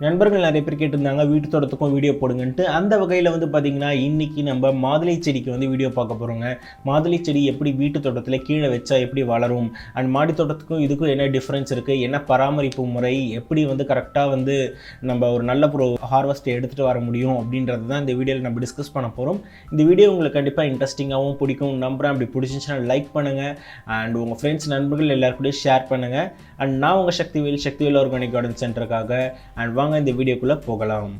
நண்பர்கள் நிறைய பேர் கேட்டிருந்தாங்க வீட்டு தோட்டத்துக்கும் வீடியோ போடுங்கன்ட்டு. அந்த வகையில் வந்து பார்த்திங்கன்னா இன்றைக்கி நம்ம மாதுளை செடிக்கு வந்து வீடியோ பார்க்க போகிறோங்க. மாதுளை செடி எப்படி வீட்டு தோட்டத்தில் கீழே வச்சா எப்படி வளரும், அண்ட் மாடி தோட்டத்துக்கும் இதுக்கும் என்ன டிஃப்ரென்ஸ் இருக்குது, என்ன பராமரிப்பு முறை, எப்படி வந்து கரெக்டாக வந்து நம்ம ஒரு நல்ல ஹார்வெஸ்ட்டை எடுத்துகிட்டு வர முடியும் அப்படின்றது தான் இந்த வீடியோவில் நம்ம டிஸ்கஸ் பண்ண போகிறோம். இந்த வீடியோ உங்களுக்கு கண்டிப்பாக இன்ட்ரெஸ்டிங்காகவும் பிடிக்கும் நம்புகிறேன். அப்படி பிடிச்சிச்சுன்னா லைக் பண்ணுங்கள் அண்ட் உங்கள் ஃப்ரெண்ட்ஸ் நண்பர்கள் எல்லாருக்கூடயும் ஷேர் பண்ணுங்கள். அண்ட் நான் உங்கள் சக்திவேல் ஆர்கானிக் கார்டன் சென்டருக்காக அண்ட் வாங்க இந்த வீடியோக்குள்ளே போகலாம்.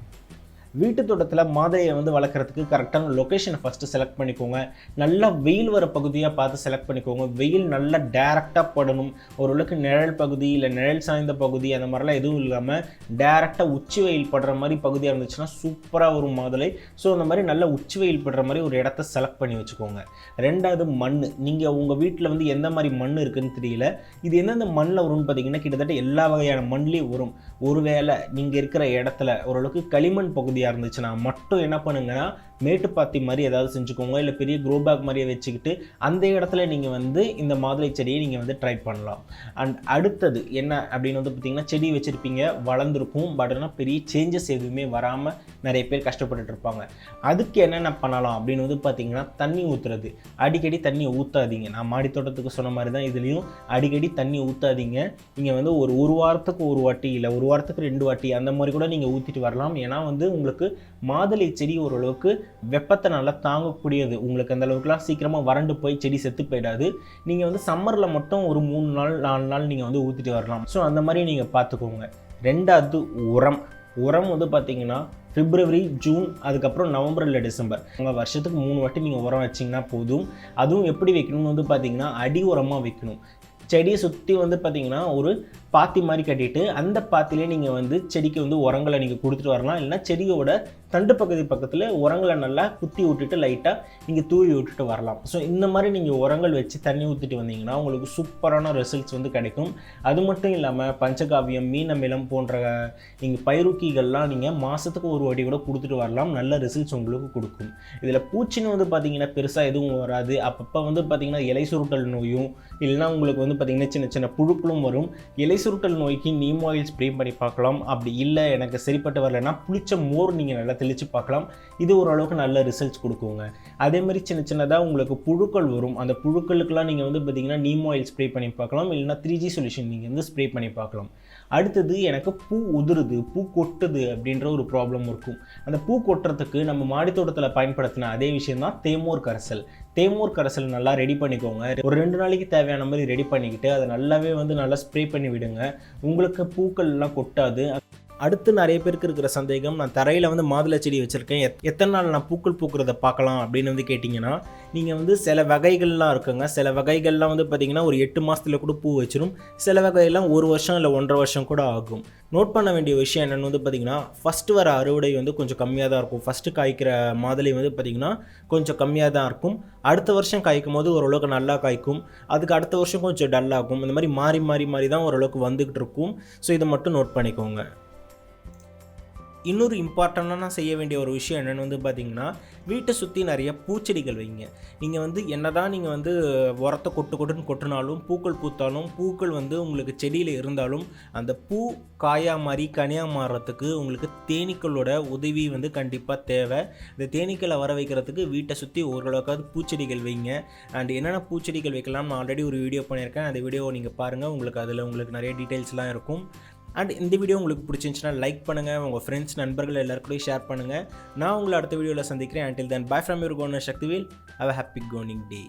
வீட்டு தோட்டத்தில் மாதுளையை வந்து வளர்க்குறதுக்கு கரெக்டான லொக்கேஷனை ஃபஸ்ட்டு செலக்ட் பண்ணிக்கோங்க. நல்லா வெயில் வர பகுதியாக பார்த்து செலக்ட் பண்ணிக்கோங்க. வெயில் நல்லா டேரெக்டாக படணும். ஓரளவுக்கு நிழல் பகுதி இல்லை நிழல் சாய்ந்த பகுதி அந்த மாதிரிலாம் எதுவும் இல்லாமல் டேரெக்டாக உச்சி வெயில் படுற மாதிரி பகுதியாக இருந்துச்சுன்னா சூப்பராக வரும் மாதுளை. ஸோ அந்த மாதிரி நல்லா உச்சி வெயில் படுற மாதிரி ஒரு இடத்த செலக்ட் பண்ணி வச்சுக்கோங்க. ரெண்டாவது மண். நீங்கள் உங்கள் வீட்டில் வந்து எந்த மாதிரி மண் இருக்குதுன்னு தெரியல. இது எந்தெந்த மண்ணில் வரும்னு பார்த்தீங்கன்னா கிட்டத்தட்ட எல்லா வகையான மண்லேயும் வரும். ஒருவேளை நீங்கள் இருக்கிற இடத்துல ஓரளவுக்கு களிமண் பகுதியாக இருந்துச்சுன்னா மட்டும் என்ன பண்ணுங்கன்னா மேட்டுப்பாத்தி மாதிரி ஏதாவது செஞ்சுக்கோங்க. இல்லை பெரிய க்ரோ பேக் மாதிரியே வச்சுக்கிட்டு அந்த இடத்துல நீங்கள் வந்து இந்த மாதுளை செடியை நீங்கள் வந்து ட்ரை பண்ணலாம். அண்ட் அடுத்தது என்ன அப்படின்னு வந்து பார்த்திங்கன்னா செடி வச்சுருப்பீங்க, வளர்ந்துருக்கும், பட் ஆனால் பெரிய சேஞ்சஸ் எதுவுமே வராமல் நிறைய பேர் கஷ்டப்பட்டுட்டு இருப்பாங்க. அதுக்கு என்னென்ன பண்ணலாம் அப்படின்னு வந்து பார்த்திங்கன்னா தண்ணி ஊற்றுறது. அடிக்கடி தண்ணி ஊற்றாதீங்க. நான் மாடி தோட்டத்துக்கு சொன்ன மாதிரி தான் இதுலேயும் அடிக்கடி தண்ணி ஊற்றாதீங்க. நீங்கள் வந்து ஒரு வாரத்துக்கு ஒரு வாட்டி இல்லை ஒரு வாரத்துக்கு 2 வாட்டி அந்த மாதிரி கூட நீங்கள் ஊற்றிட்டு வரலாம். ஏன்னா வந்து உங்களுக்கு மாதுளை செடி ஓரளவுக்கு வெப்பத்தை நல்லா தாங்கக்கூடியது. உங்களுக்கு அந்த அளவுக்குலாம் சீக்கிரமாக வறண்டு போய் செடி செத்து போயிடாது. நீங்கள் வந்து சம்மரில் மட்டும் ஒரு 3 நாள் 4 நாள் நீங்கள் வந்து ஊற்றிட்டு வரலாம். ஸோ அந்த மாதிரி நீங்கள் பார்த்துக்கோங்க. ரெண்டாவது உரம் வந்து பார்த்தீங்கன்னா பிப்ரவரி, ஜூன், அதுக்கப்புறம் நவம்பர் இல்லை டிசம்பர், உங்கள் வருஷத்துக்கு 3 வாட்டி நீங்கள் உரம் வச்சிங்கன்னா போதும். அதுவும் எப்படி வைக்கணும்னு வந்து பார்த்தீங்கன்னா அடி உரமாக வைக்கணும். செடியை சுற்றி வந்து பார்த்திங்கன்னா ஒரு பாத்தி மாதிரி கட்டிட்டு அந்த பாத்திலே நீங்கள் வந்து செடிக்கு வந்து உரங்களை நீங்கள் கொடுத்துட்டு வரலாம். இல்லைனா செடியோட தண்டு பகுதி பக்கத்தில் உரங்களை நல்லா குத்தி விட்டுட்டு லைட்டாக நீங்கள் தூவி விட்டுட்டு வரலாம். ஸோ இந்த மாதிரி நீங்கள் உரங்கள் வச்சு தண்ணி ஊற்றிட்டு வந்தீங்கன்னா உங்களுக்கு சூப்பரான ரிசல்ட்ஸ் வந்து கிடைக்கும். அது மட்டும் இல்லாமல் பஞ்சகாவியம், மீன் அமிலம் போன்ற நீங்கள் பயிரூக்கிகள்லாம் நீங்கள் மாதத்துக்கு ஒரு வாட்டி கூட கொடுத்துட்டு வரலாம். நல்ல ரிசல்ட்ஸ் உங்களுக்கு கொடுக்கும். இதில் பூச்சின்னு வந்து பார்த்திங்கன்னா பெருசாக எதுவும் வராது. அப்பப்போ வந்து பார்த்திங்கன்னா இலை சுருட்டல் நோயும் இல்லைனா உங்களுக்கு வந்து பார்த்திங்கன்னா சின்ன சின்ன புழுக்களும் வரும். இலை சுருட்டல் நோய்க்கு நீம் ஆயில் ஸ்ப்ரே பண்ணி பார்க்கலாம். அப்படி இல்லை எனக்கு சரிப்பட்டு வரலைன்னா புளிச்ச மோர் நீங்கள் நல்லா தெளித்து பார்க்கலாம். இது ஓரளவுக்கு நல்ல ரிசல்ட்ஸ் கொடுக்குங்க. அதே மாதிரி சின்ன சின்னதாக உங்களுக்கு புழுக்கள் வரும். அந்த புழுக்களுக்கெல்லாம் நீங்கள் வந்து பார்த்திங்கன்னா நீம் ஆயில் ஸ்ப்ரே பண்ணி பார்க்கலாம். இல்லைனா 3G சொல்யூஷன் நீங்கள் வந்து ஸ்ப்ரே பண்ணி பார்க்கலாம். அடுத்தது எனக்கு பூ உதிருது, பூ கொட்டுது அப்படின்ற ஒரு ப்ராப்ளம் இருக்கும். அந்த பூ கொட்டுறதுக்கு நம்ம மாடித்தோட்டத்தில் பயன்படுத்தின அதே விஷயம் தான் தேமோர் கரைசல் நல்லா ரெடி பண்ணிக்கோங்க. ஒரு 2 நாளைக்கு தேவையான மாதிரி ரெடி பண்ணிக்கிட்டு அதை நல்லாவே வந்து நல்லா ஸ்ப்ரே பண்ணி விடுங்க. உங்களுக்கு பூக்கள்லாம் கொட்டாது. அடுத்து நிறைய பேருக்கு இருக்கிற சந்தேகம், நான் தரையில் வந்து மாதுளை செடி வச்சுருக்கேன், எத்தனை நாள் நான் பூக்கள் பூக்கிறத பார்க்கலாம் அப்படின்னு வந்து கேட்டிங்கன்னா, நீங்கள் வந்து சில வகைகள்லாம் இருக்குங்க. சில வகைகள்லாம் வந்து பார்த்திங்கன்னா ஒரு 8 மாதத்தில் கூட பூ வச்சிடும். சில வகையெல்லாம் 1 வருஷம் இல்லை 1.5 வருஷம் கூட ஆகும். நோட் பண்ண வேண்டிய விஷயம் என்னென்னு வந்து பார்த்திங்கன்னா ஃபஸ்ட்டு வர அறுவடை வந்து கொஞ்சம் கம்மியாக தான் இருக்கும். ஃபஸ்ட்டு காய்க்கிற மாதுளை வந்து பார்த்திங்கன்னா கொஞ்சம் கம்மியாக தான் இருக்கும். அடுத்த வருஷம் காய்க்கும் போது ஓரளவுக்கு நல்லா காய்க்கும். அதுக்கு அடுத்த வருஷம் கொஞ்சம் டல்லாகும். இந்த மாதிரி மாறி தான் ஓரளவுக்கு வந்துக்கிட்டு இருக்கும். ஸோ இதை மட்டும் நோட் பண்ணிக்கோங்க. இன்னொரு இம்பார்ட்டண்ட்டாக செய்ய வேண்டிய ஒரு விஷயம் என்னென்னு வந்து பார்த்திங்கன்னா வீட்டை சுற்றி நிறைய பூச்செடிகள் வைங்க. நீங்கள் வந்து என்ன தான் நீங்கள் வந்து உரத்தை கொட்டுன்னு கொட்டினாலும் பூக்கள் பூத்தாலும் பூக்கள் வந்து உங்களுக்கு செடியில் இருந்தாலும் அந்த பூ காயாக மாறி கனியாக மாறுறதுக்கு உங்களுக்கு தேனீக்களோட உதவி வந்து கண்டிப்பாக தேவை. இந்த தேனீக்களை வர வைக்கிறதுக்கு வீட்டை சுற்றி ஓரளவுக்காவது பூச்செடிகள் வைங்க. அண்ட் என்னென்ன பூச்செடிகள் வைக்கலாம் நான் ஆல்ரெடி ஒரு வீடியோ பண்ணியிருக்கேன். அந்த வீடியோவை நீங்கள் பாருங்கள். உங்களுக்கு நிறைய டீட்டெயில்ஸ்லாம் இருக்கும். அண்ட் இந்த வீடியோ உங்களுக்கு பிடிச்சிருந்துச்சுன்னா லைக் பண்ணுங்கள். உங்கள் ஃப்ரெண்ட்ஸ் நண்பர்கள் எல்லாருக்கூடயும் ஷேர் பண்ணுங்கள். நான் உங்களை அடுத்த வீடியோவில் சந்திக்கிறேன். Until then, bye from your owner Sakthivel. Have a happy gardening day.